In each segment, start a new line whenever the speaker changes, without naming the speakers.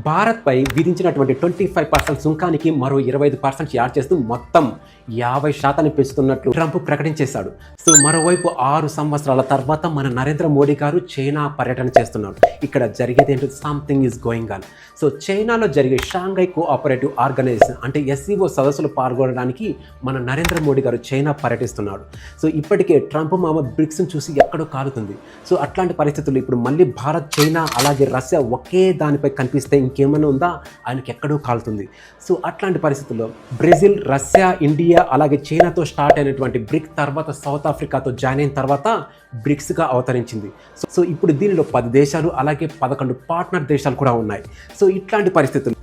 భారత్పై విధించినటువంటి 25% సుంకానికి మరో 25% యాడ్ చేస్తూ మొత్తం 50% పెంచుతున్నట్లు ట్రంప్ ప్రకటించేశాడు. సో మరోవైపు 6 సంవత్సరాల తర్వాత మన నరేంద్ర మోడీ గారు చైనా పర్యటన చేస్తున్నాడు. ఇక్కడ జరిగేది ఏంటో something is going on. So చైనాలో జరిగే షాంఘై కోఆపరేటివ్ ఆర్గనైజేషన్ అంటే SCO సదస్సులు పాల్గొనడానికి మన నరేంద్ర మోడీ గారు చైనా పర్యటిస్తున్నాడు. సో ఇప్పటికే ట్రంప్ మామ బ్రిక్స్ని చూసి ఎక్కడో కాలుతుంది. సో అట్లాంటి పరిస్థితుల్లో ఇప్పుడు మళ్ళీ భారత్, చైనా అలాగే రష్యా ఒకే దానిపై కనిపిస్తే ఇంకేమైనా ఉందా, ఆయనకి ఎక్కడో కాలుతుంది. సో అట్లాంటి పరిస్థితుల్లో బ్రెజిల్, రష్యా, ఇండియా అలాగే చైనాతో స్టార్ట్ అయినటువంటి బ్రిక్ తర్వాత సౌత్ ఆఫ్రికాతో జాయిన్ అయిన తర్వాత బ్రిక్స్గా అవతరించింది. సో ఇప్పుడు దీనిలో 10 దేశాలు అలాగే 11 పార్ట్నర్ దేశాలు కూడా ఉన్నాయి. సో ఇట్లాంటి పరిస్థితులు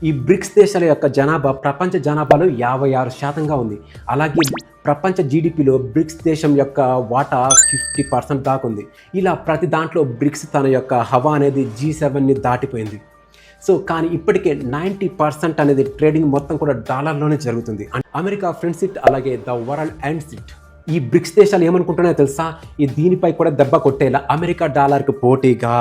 ఈ బ్రిక్స్ దేశాల యొక్క జనాభా ప్రపంచ జనాభాలో 56% ఉంది. అలాగే ప్రపంచ జీడిపిలో బ్రిక్స్ దేశం యొక్క వాటా 50% దాకా ఉంది. ఇలా ప్రతి దాంట్లో బ్రిక్స్ తన యొక్క హవా అనేది G7ని దాటిపోయింది. సో కానీ ఇప్పటికే 90% అనేది ట్రేడింగ్ మొత్తం కూడా డాలర్లోనే జరుగుతుంది. అమెరికా ఫ్రెండ్స్ ఇట్ అలాగే ద వరల్డ్ ఎండ్స్ ఇట్. ఈ బ్రిక్స్ దేశాలు ఏమనుకుంటున్నాయో తెలుసా, ఈ దీనిపై కూడా దెబ్బ కొట్టేలా అమెరికా డాలర్కి పోటీగా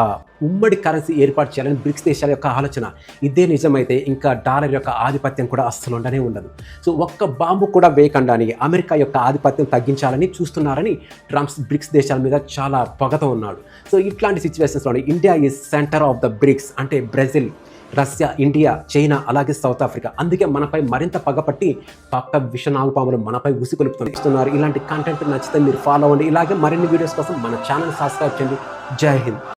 ఉమ్మడి కరెన్సీ ఏర్పాటు చేయాలని బ్రిక్స్ దేశాల యొక్క ఆలోచన. ఇదే నిజమైతే ఇంకా డాలర్ యొక్క ఆధిపత్యం కూడా అస్సలు ఉండనే ఉండదు. సో ఒక్క బాంబు కూడా వేయకుండానే అమెరికా యొక్క ఆధిపత్యం తగ్గించాలని చూస్తున్నారని ట్రంప్ బ్రిక్స్ దేశాల మీద చాలా పగతో ఉన్నాడు. సో ఇట్లాంటి సిచ్యువేషన్స్లో India is centre of the BRICS అంటే బ్రెజిల్, రష్యా, ఇండియా, చైనా అలాగే సౌత్ ఆఫ్రికా. అందుకే మనపై మరింత పగపట్టి పక్క విషనాగుపాములు మనపై ఉసికొలుపుతున్నారు. ఇలాంటి కంటెంట్ నచ్చితే మీరు ఫాలో అవ్వండి. ఇలాగే మరిన్ని వీడియోస్ కోసం మన ఛానల్ సబ్స్క్రైబ్ చేయండి. జై హింద్.